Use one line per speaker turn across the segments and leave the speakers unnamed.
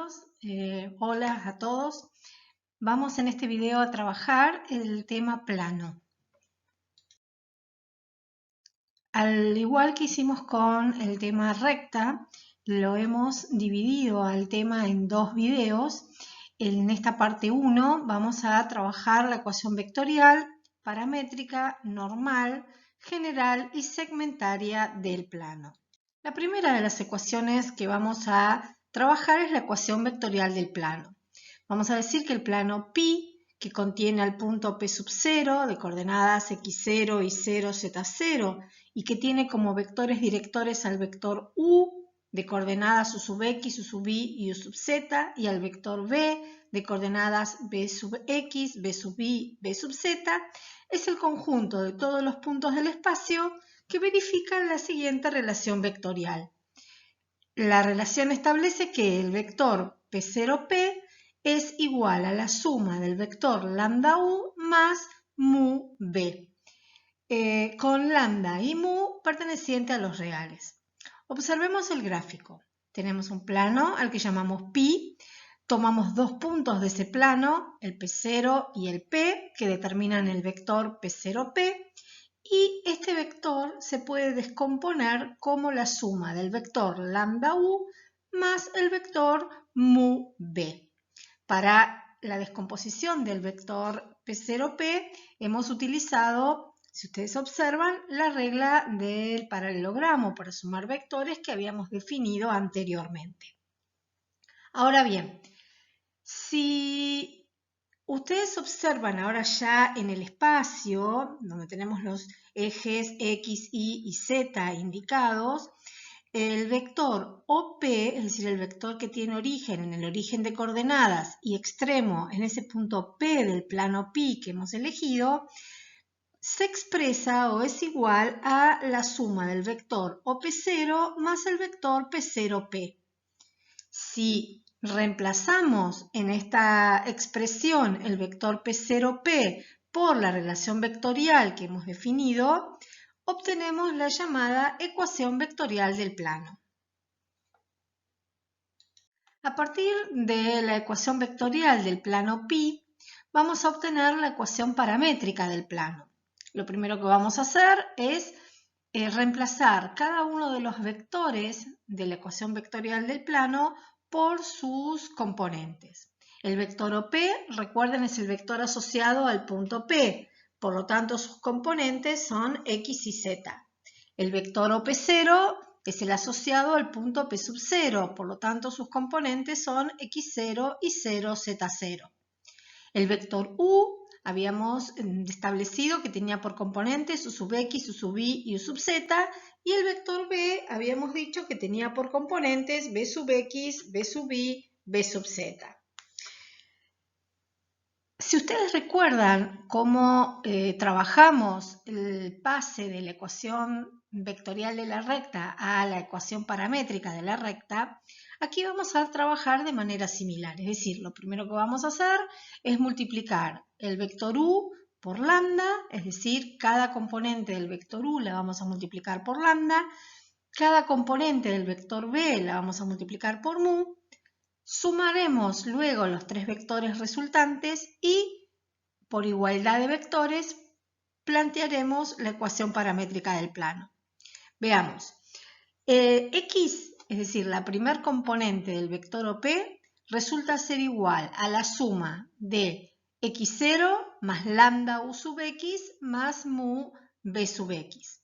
compañeros, hola a todos. Vamos en este video a trabajar el tema plano. Al igual que hicimos con el tema recta, lo hemos dividido al tema en dos videos. En esta parte 1 vamos a trabajar la ecuación vectorial, paramétrica, normal, general y segmentaria del plano. La primera de las ecuaciones que vamos a trabajar es la ecuación vectorial del plano. Vamos a decir que el plano pi, que contiene al punto P sub 0 de coordenadas x0 y 0, z0 y que tiene como vectores directores al vector u de coordenadas u sub x, u sub y y u sub z y al vector b de coordenadas b sub x, b sub y, b sub z, es el conjunto de todos los puntos del espacio que verifican la siguiente relación vectorial. La relación establece que el vector P0P es igual a la suma del vector lambda u más mu b, con lambda y mu perteneciente a los reales. Observemos el gráfico. Tenemos un plano al que llamamos pi. Tomamos dos puntos de ese plano, el P0 y el P, que determinan el vector P0P. Y este vector se puede descomponer como la suma del vector lambda u más el vector mu b. Para la descomposición del vector P0P hemos utilizado, si ustedes observan, la regla del paralelogramo para sumar vectores que habíamos definido anteriormente. Ahora bien, si ustedes observan ahora ya en el espacio, donde tenemos los ejes X, Y y Z indicados, el vector OP, es decir, el vector que tiene origen en el origen de coordenadas y extremo en ese punto P del plano pi que hemos elegido, se expresa o es igual a la suma del vector OP0 más el vector P0P. Si reemplazamos en esta expresión el vector P0P por la relación vectorial que hemos definido, obtenemos la llamada ecuación vectorial del plano. A partir de la ecuación vectorial del plano pi, vamos a obtener la ecuación paramétrica del plano. Lo primero que vamos a hacer es reemplazar cada uno de los vectores de la ecuación vectorial del plano por sus componentes. El vector OP, recuerden, es el vector asociado al punto P, por lo tanto sus componentes son X y Z. El vector OP0 es el asociado al punto P sub 0, por lo tanto sus componentes son X0 y 0, Z0. El vector U habíamos establecido que tenía por componentes U sub X, U sub Y y U sub Z, y el vector B habíamos dicho que tenía por componentes B sub X, B sub Y, B sub Z. Si ustedes recuerdan cómo trabajamos el pase de la ecuación vectorial de la recta a la ecuación paramétrica de la recta, aquí vamos a trabajar de manera similar. Es decir, lo primero que vamos a hacer es multiplicar el vector u por lambda, es decir, cada componente del vector u la vamos a multiplicar por lambda, cada componente del vector b la vamos a multiplicar por mu, sumaremos luego los tres vectores resultantes y por igualdad de vectores plantearemos la ecuación paramétrica del plano. Veamos. X, es decir, la primer componente del vector OP, resulta ser igual a la suma de x0 más lambda u sub x más mu b sub x.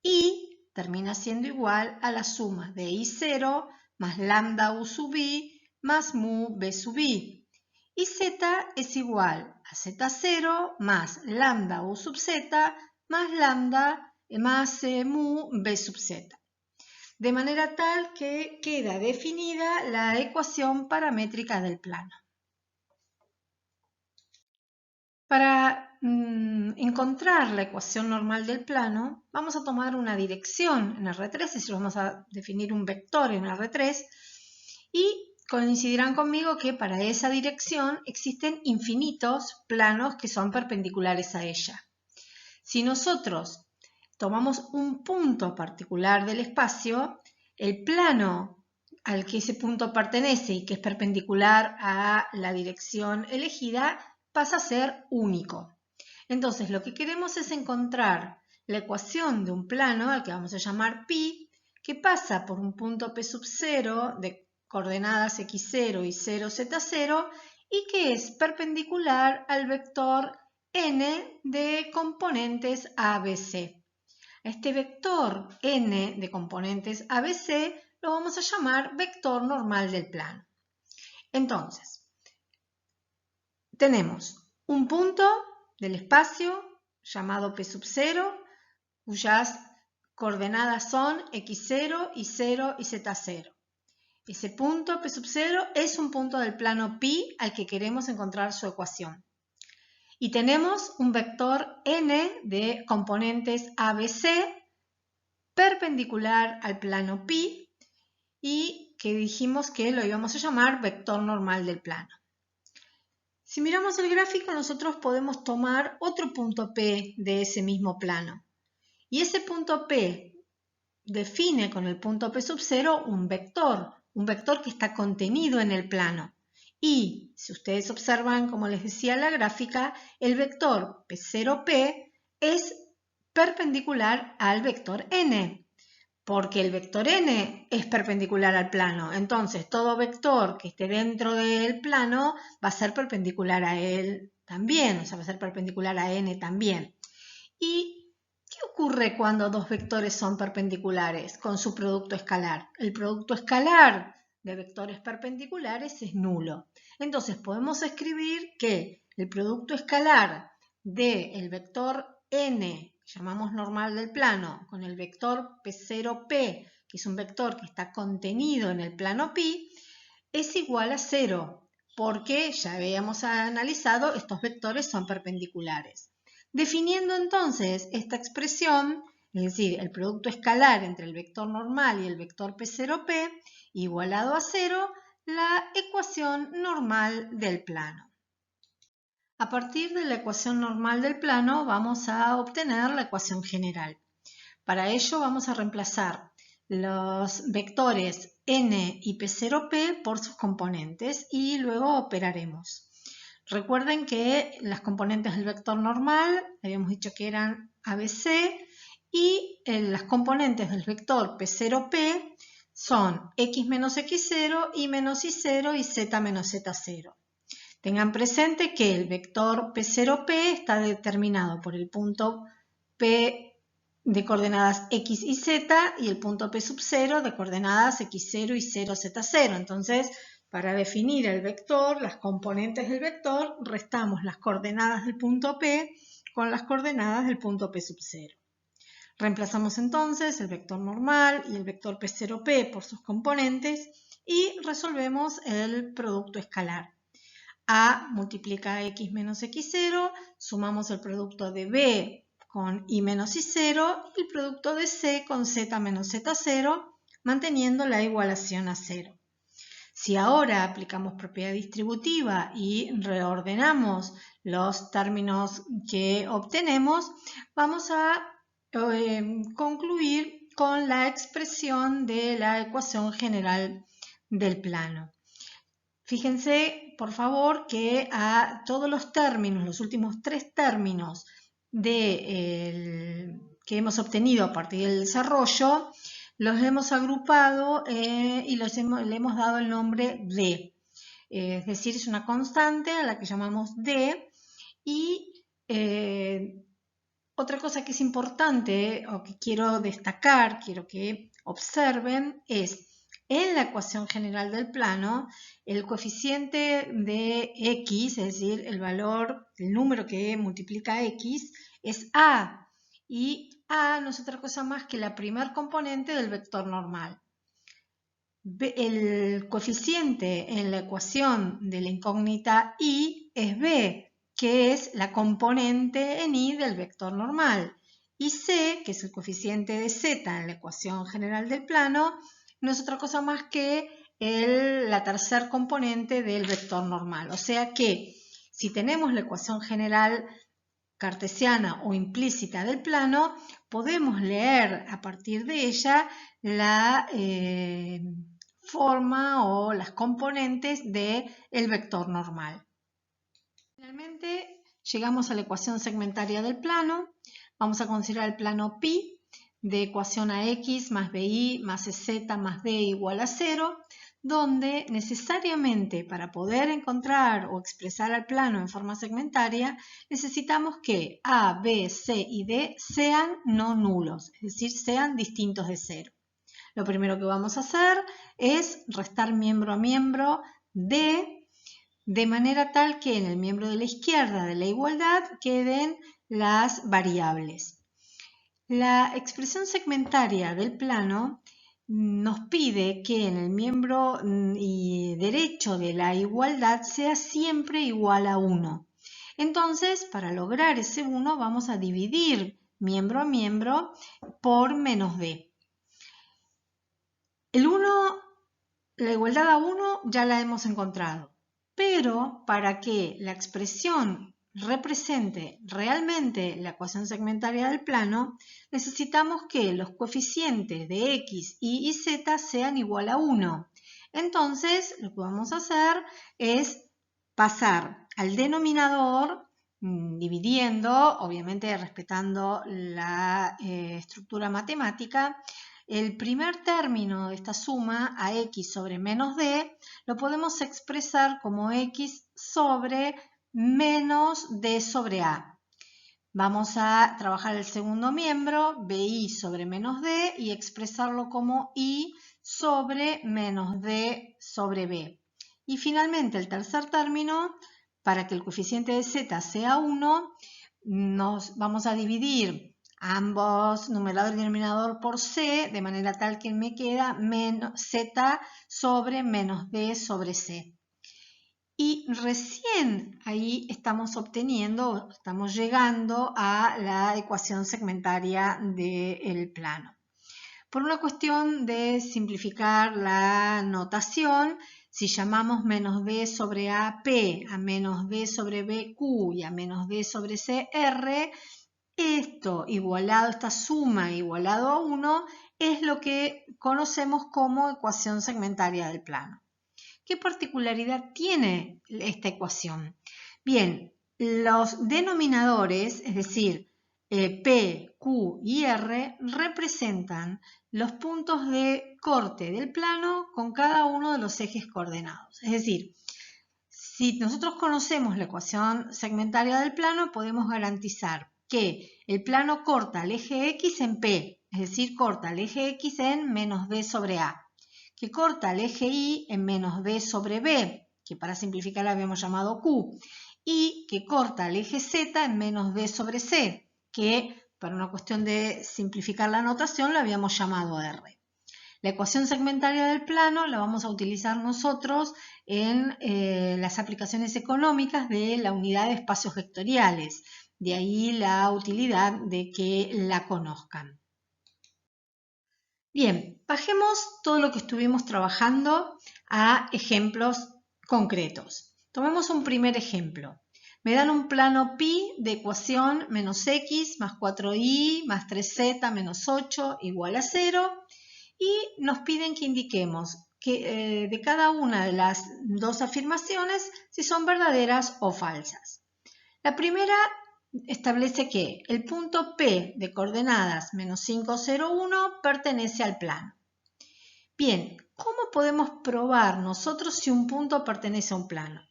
Y termina siendo igual a la suma de y0 más lambda u sub y más mu b sub y. Y z es igual a z0 más lambda u sub z más lambda más mu b sub z. De manera tal que queda definida la ecuación paramétrica del plano. Para encontrar la ecuación normal del plano, vamos a tomar una dirección en R3, es decir, vamos a definir un vector en R3 y coincidirán conmigo que para esa dirección existen infinitos planos que son perpendiculares a ella. Si nosotros tomamos un punto particular del espacio, el plano al que ese punto pertenece y que es perpendicular a la dirección elegida pasa a ser único. Entonces lo que queremos es encontrar la ecuación de un plano al que vamos a llamar pi, que pasa por un punto P sub 0 de coordenadas x0 y 0, z0 y que es perpendicular al vector n de componentes ABC. Este vector n de componentes ABC lo vamos a llamar vector normal del plano. Entonces, tenemos un punto del espacio llamado P sub 0, cuyas coordenadas son x0 y 0 y z0. Ese punto P sub 0 es un punto del plano pi al que queremos encontrar su ecuación. Y tenemos un vector n de componentes ABC perpendicular al plano pi y que dijimos que lo íbamos a llamar vector normal del plano. Si miramos el gráfico, nosotros podemos tomar otro punto P de ese mismo plano. Y ese punto P define con el punto P sub 0 un vector que está contenido en el plano. Y si ustedes observan, como les decía la gráfica, el vector P0P es perpendicular al vector n, porque el vector n es perpendicular al plano. Entonces, todo vector que esté dentro del plano va a ser perpendicular a él también, o sea, va a ser perpendicular a n también. ¿Y qué ocurre cuando dos vectores son perpendiculares con su producto escalar? El producto escalar de vectores perpendiculares es nulo. Entonces, podemos escribir que el producto escalar del vector n, que llamamos normal del plano, con el vector P0P, que es un vector que está contenido en el plano pi, es igual a 0, porque ya habíamos analizado, estos vectores son perpendiculares. Definiendo entonces esta expresión, es decir, el producto escalar entre el vector normal y el vector P0P igualado a 0, la ecuación normal del plano. A partir de la ecuación normal del plano vamos a obtener la ecuación general. Para ello vamos a reemplazar los vectores n y P0P por sus componentes y luego operaremos. Recuerden que las componentes del vector normal habíamos dicho que eran ABC y las componentes del vector P0P son x menos x0, y menos y0 y z menos z0. Tengan presente que el vector P0P está determinado por el punto P de coordenadas x y z y el punto P sub 0 de coordenadas x0 y 0, z0. Entonces, para definir el vector, las componentes del vector, restamos las coordenadas del punto P con las coordenadas del punto P sub 0. Reemplazamos entonces el vector normal y el vector P0P por sus componentes y resolvemos el producto escalar. A multiplica x menos x0, sumamos el producto de B con y menos y0 y el producto de C con z menos z0, manteniendo la igualación a 0. Si ahora aplicamos propiedad distributiva y reordenamos los términos que obtenemos, vamos a concluir con la expresión de la ecuación general del plano. Fíjense, por favor, que a todos los términos, los últimos tres términos que hemos obtenido a partir del desarrollo, los hemos agrupado y le hemos dado el nombre D. Es decir, es una constante a la que llamamos D. Y otra cosa que es importante o que quiero destacar, quiero que observen, es en la ecuación general del plano, el coeficiente de x, es decir, el número que multiplica x, es a. Y a no es otra cosa más que la primer componente del vector normal. El coeficiente en la ecuación de la incógnita y es b, que es la componente en y del vector normal. Y c, que es el coeficiente de z en la ecuación general del plano, no es otra cosa más que la tercer componente del vector normal. O sea que si tenemos la ecuación general cartesiana o implícita del plano, podemos leer a partir de ella la forma o las componentes del vector normal. Finalmente, llegamos a la ecuación segmentaria del plano. Vamos a considerar el plano pi de ecuación ax más bi más ez más d igual a 0, donde necesariamente para poder encontrar o expresar al plano en forma segmentaria necesitamos que a, b, c y d sean no nulos, es decir, sean distintos de 0. Lo primero que vamos a hacer es restar miembro a miembro de manera tal que en el miembro de la izquierda de la igualdad queden las variables. La expresión segmentaria del plano nos pide que en el miembro derecho de la igualdad sea siempre igual a 1. Entonces, para lograr ese 1 vamos a dividir miembro a miembro por menos d. La igualdad a 1 ya la hemos encontrado, pero para que la expresión represente realmente la ecuación segmentaria del plano, necesitamos que los coeficientes de x, y y z sean igual a 1. Entonces, lo que vamos a hacer es pasar al denominador, dividiendo, obviamente respetando la estructura matemática. El primer término de esta suma, ax sobre menos d, lo podemos expresar como x sobre menos d sobre a. Vamos a trabajar el segundo miembro, bi sobre menos d, y expresarlo como i sobre menos d sobre b. Y finalmente el tercer término, para que el coeficiente de z sea 1, nos vamos a dividir ambos, numerador y denominador, por c, de manera tal que me queda menos z sobre menos d sobre c. Y recién ahí estamos obteniendo, estamos llegando a la ecuación segmentaria del plano. Por una cuestión de simplificar la notación, si llamamos menos d sobre ap a menos d sobre bq y a menos d sobre cr, esto igualado, esta suma igualado a 1, es lo que conocemos como ecuación segmentaria del plano. ¿Qué particularidad tiene esta ecuación? Bien, los denominadores, es decir, P, Q y R, representan los puntos de corte del plano con cada uno de los ejes coordenados. Es decir, si nosotros conocemos la ecuación segmentaria del plano, podemos garantizar que el plano corta el eje X en P, es decir, corta el eje X en menos D sobre A, que corta el eje Y en menos D sobre B, que para simplificar la habíamos llamado Q, y que corta el eje Z en menos D sobre C, que para una cuestión de simplificar la notación la habíamos llamado R. La ecuación segmentaria del plano la vamos a utilizar nosotros en las aplicaciones económicas de la unidad de espacios vectoriales. De ahí la utilidad de que la conozcan. Bien, bajemos todo lo que estuvimos trabajando a ejemplos concretos. Tomemos un primer ejemplo. Me dan un plano pi de ecuación menos x más 4y más 3z menos 8 igual a 0 y nos piden que indiquemos que, de cada una de las dos afirmaciones si son verdaderas o falsas. La primera establece que el punto P de coordenadas menos 5, 0, 1 pertenece al plano. Bien, ¿cómo podemos probar nosotros si un punto pertenece a un plano?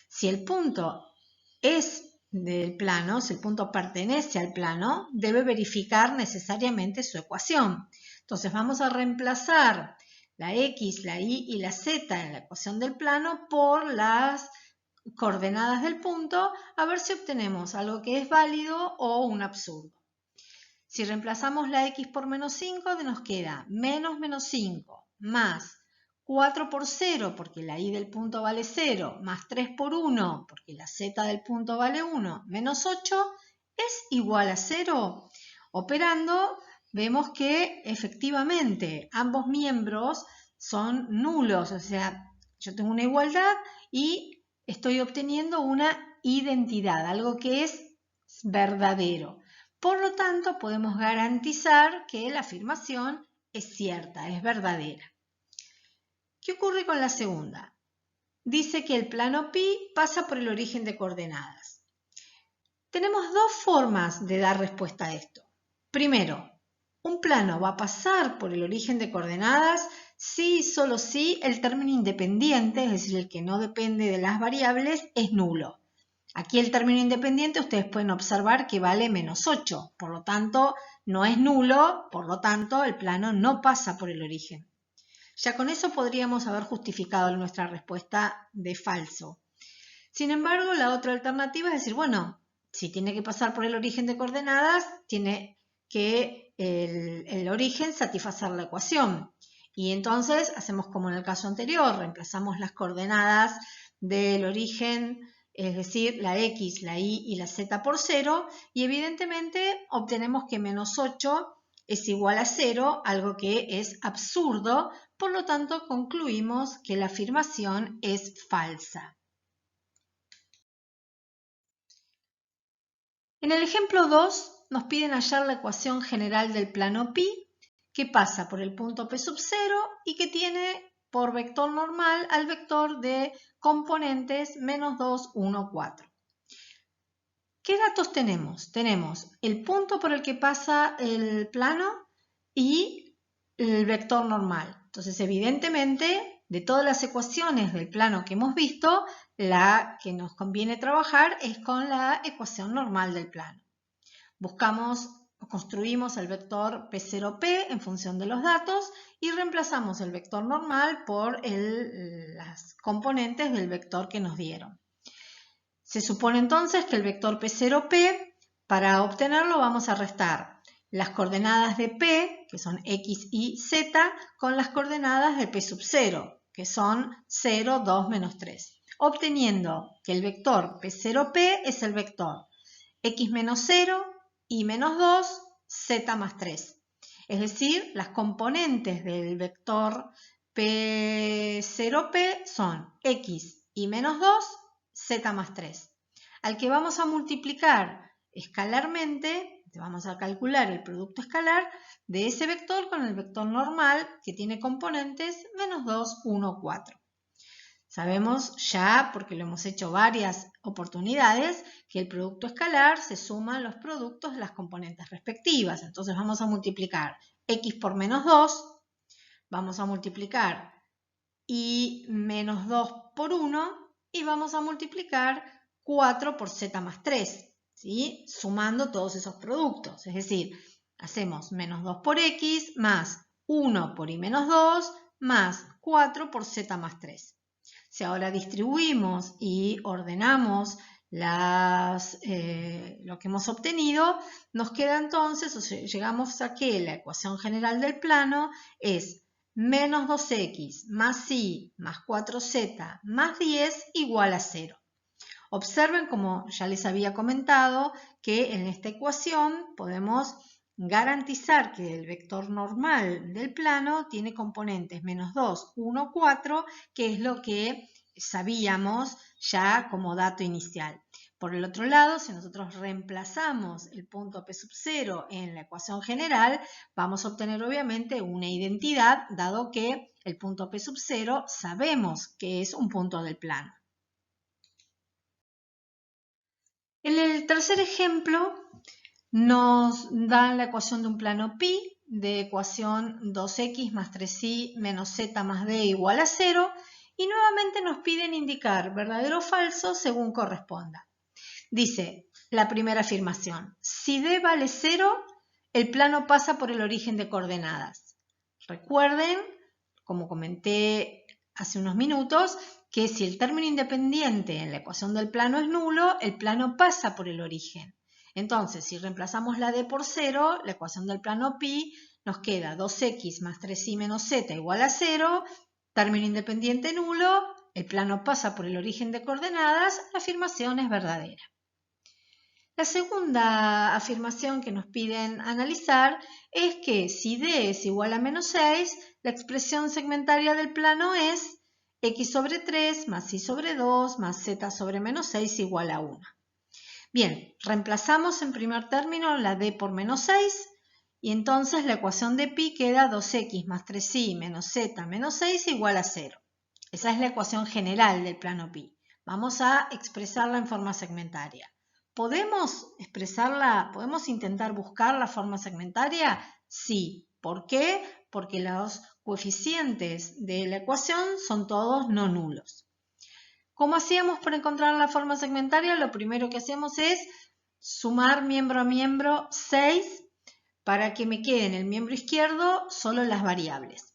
Si el punto es del plano, si el punto pertenece al plano, debe verificar necesariamente su ecuación. Entonces vamos a reemplazar la x, la y y la z en la ecuación del plano por las coordenadas del punto, a ver si obtenemos algo que es válido o un absurdo. Si reemplazamos la x por menos 5, nos queda menos 5 más 4 por 0, porque la y del punto vale 0, más 3 por 1, porque la z del punto vale 1, menos 8, es igual a 0. Operando, vemos que efectivamente ambos miembros son nulos, o sea, yo tengo una igualdad y estoy obteniendo una identidad, algo que es verdadero. Por lo tanto, podemos garantizar que la afirmación es cierta, es verdadera. ¿Qué ocurre con la segunda? Dice que el plano pi pasa por el origen de coordenadas. Tenemos dos formas de dar respuesta a esto. Primero, un plano va a pasar por el origen de coordenadas si y solo si el término independiente, es decir, el que no depende de las variables, es nulo. Aquí el término independiente ustedes pueden observar que vale -8, por lo tanto no es nulo, por lo tanto el plano no pasa por el origen. Ya con eso podríamos haber justificado nuestra respuesta de falso. Sin embargo, la otra alternativa es decir, bueno, si tiene que pasar por el origen de coordenadas, tiene que el origen satisfacer la ecuación. Y entonces hacemos como en el caso anterior, reemplazamos las coordenadas del origen, es decir, la x, la y y la z por 0, y evidentemente obtenemos que -8 es igual a 0, algo que es absurdo, por lo tanto concluimos que la afirmación es falsa. En el ejemplo 2 nos piden hallar la ecuación general del plano pi que pasa por el punto P sub 0 y que tiene por vector normal al vector de componentes -2, 1, 4. ¿Qué datos tenemos? Tenemos el punto por el que pasa el plano y el vector normal. Entonces, evidentemente, de todas las ecuaciones del plano que hemos visto, la que nos conviene trabajar es con la ecuación normal del plano. Buscamos o construimos el vector P0P en función de los datos y reemplazamos el vector normal por las componentes del vector que nos dieron. Se supone entonces que el vector P0P, para obtenerlo vamos a restar las coordenadas de P, que son X, Y, Z, con las coordenadas de P sub 0, que son 0, 2, menos 3, obteniendo que el vector P0P es el vector X menos 0, Y menos 2, Z más 3. Es decir, las componentes del vector P0P son X, Y menos 2, Z más 3. Al que vamos a multiplicar escalarmente, vamos a calcular el producto escalar de ese vector con el vector normal que tiene componentes -2, 1, 4. Sabemos ya, porque lo hemos hecho varias oportunidades, que el producto escalar se suma a los productos de las componentes respectivas. Entonces vamos a multiplicar x por -2, vamos a multiplicar y menos 2 por 1 y vamos a multiplicar 4 por z más 3, ¿sí? Sumando todos esos productos. Es decir, hacemos -2 por x más 1 por y menos 2 más 4 por z más 3. Si ahora distribuimos y ordenamos lo que hemos obtenido, nos queda entonces, o sea, llegamos a que la ecuación general del plano es menos 2x más y más 4z más 10 igual a 0. Observen, como ya les había comentado, que en esta ecuación podemos garantizar que el vector normal del plano tiene componentes -2, 1, 4, que es lo que sabíamos ya como dato inicial. Por el otro lado, si nosotros reemplazamos el punto P sub 0 en la ecuación general, vamos a obtener obviamente una identidad, dado que el punto P sub 0 sabemos que es un punto del plano. En el tercer ejemplo nos dan la ecuación de un plano pi, de ecuación 2x más 3y menos z más d igual a 0, y nuevamente nos piden indicar verdadero o falso según corresponda. Dice la primera afirmación: si d vale 0, el plano pasa por el origen de coordenadas. Recuerden, como comenté hace unos minutos, que si el término independiente en la ecuación del plano es nulo, el plano pasa por el origen. Entonces, si reemplazamos la d por 0, la ecuación del plano pi, nos queda 2x más 3y menos z igual a 0, término independiente nulo, el plano pasa por el origen de coordenadas, la afirmación es verdadera. La segunda afirmación que nos piden analizar es que si d es igual a -6, la expresión segmentaria del plano es x sobre 3 más y sobre 2 más z sobre -6 igual a 1. Bien, reemplazamos en primer término la d por -6 y entonces la ecuación de pi queda 2x más 3y menos z menos 6 igual a 0. Esa es la ecuación general del plano pi. Vamos a expresarla en forma segmentaria. ¿Podemos expresarla? ¿Podemos intentar buscar la forma segmentaria? Sí. ¿Por qué? Porque los coeficientes de la ecuación son todos no nulos. ¿Cómo hacíamos para encontrar la forma segmentaria? Lo primero que hacemos es sumar miembro a miembro 6 para que me quede en el miembro izquierdo solo las variables.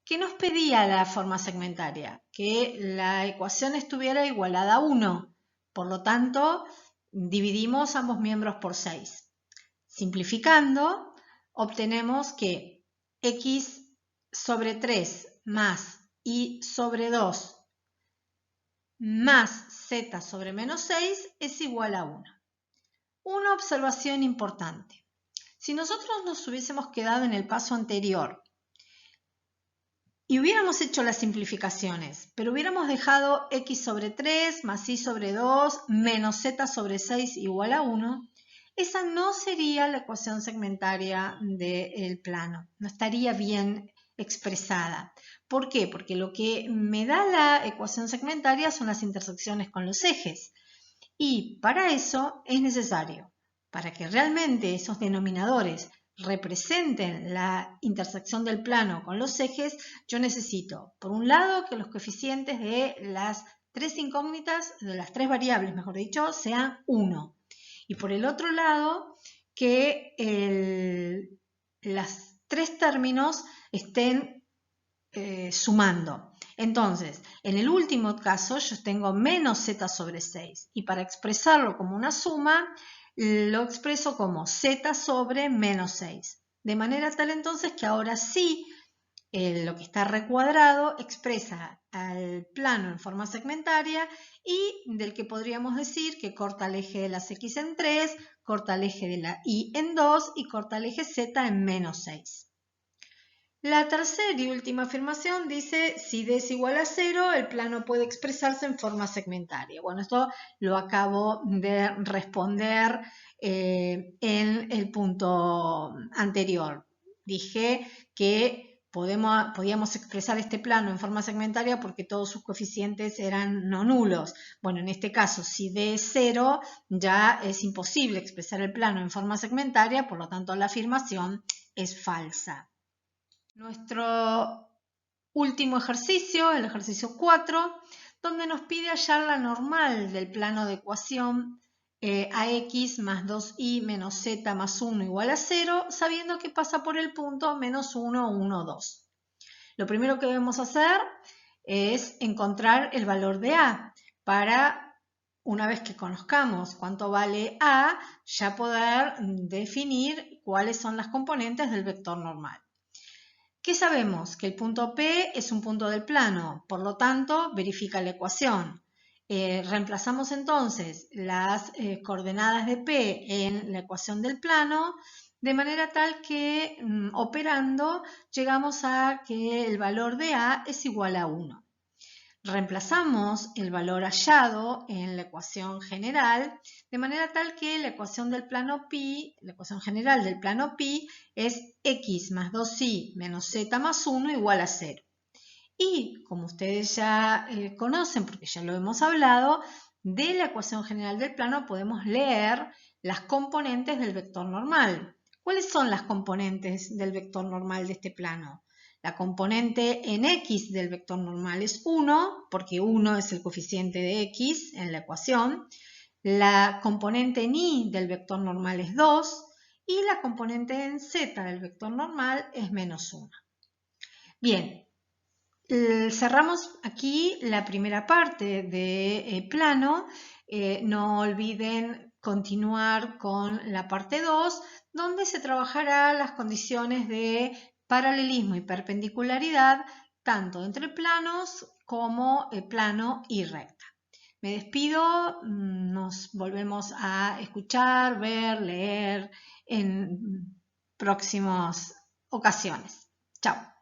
¿Qué nos pedía la forma segmentaria? Que la ecuación estuviera igualada a 1. Por lo tanto, dividimos ambos miembros por 6. Simplificando, obtenemos que x sobre 3 más y sobre 2 más z sobre menos 6 es igual a 1. Una observación importante. Si nosotros nos hubiésemos quedado en el paso anterior y hubiéramos hecho las simplificaciones, pero hubiéramos dejado x sobre 3 más y sobre 2 menos z sobre 6 igual a 1, esa no sería la ecuación segmentaria del plano, no estaría bien expresada. ¿Por qué? Porque lo que me da la ecuación segmentaria son las intersecciones con los ejes. Y para eso es necesario, para que realmente esos denominadores representen la intersección del plano con los ejes, yo necesito, por un lado, que los coeficientes de las tres incógnitas, de las tres variables, mejor dicho, sean 1. Y por el otro lado, que los tres términos estén sumando. Entonces, en el último caso yo tengo menos z sobre 6 y para expresarlo como una suma lo expreso como z sobre menos 6. De manera tal entonces que ahora sí lo que está recuadrado expresa al plano en forma segmentaria y del que podríamos decir que corta el eje de las x en 3, corta el eje de la y en 2 y corta el eje z en menos 6. La tercera y última afirmación dice, si d es igual a 0, el plano puede expresarse en forma segmentaria. Bueno, esto lo acabo de responder en el punto anterior. Dije que podíamos expresar este plano en forma segmentaria porque todos sus coeficientes eran no nulos. Bueno, en este caso, si d es 0, ya es imposible expresar el plano en forma segmentaria, por lo tanto la afirmación es falsa. Nuestro último ejercicio, el ejercicio 4, donde nos pide hallar la normal del plano de ecuación ax más 2y menos z más 1 igual a 0, sabiendo que pasa por el punto menos 1, 1, 2. Lo primero que debemos hacer es encontrar el valor de a para, una vez que conozcamos cuánto vale a, ya poder definir cuáles son las componentes del vector normal. ¿Qué sabemos? Que el punto P es un punto del plano, por lo tanto, verifica la ecuación. Reemplazamos entonces las coordenadas de P en la ecuación del plano, de manera tal que operando llegamos a que el valor de A es igual a 1. Reemplazamos el valor hallado en la ecuación general, de manera tal que la ecuación del plano pi, la ecuación general del plano pi es x más 2y menos z más 1 igual a 0. Y como ustedes ya conocen, porque ya lo hemos hablado, de la ecuación general del plano podemos leer las componentes del vector normal. ¿Cuáles son las componentes del vector normal de este plano? La componente en x del vector normal es 1, porque 1 es el coeficiente de x en la ecuación. La componente en y del vector normal es 2 y la componente en z del vector normal es menos 1. Bien, cerramos aquí la primera parte de plano. No olviden continuar con la parte 2, donde se trabajará las condiciones de paralelismo y perpendicularidad, tanto entre planos como plano y recta. Me despido, nos volvemos a escuchar, ver, leer en próximas ocasiones. Chao.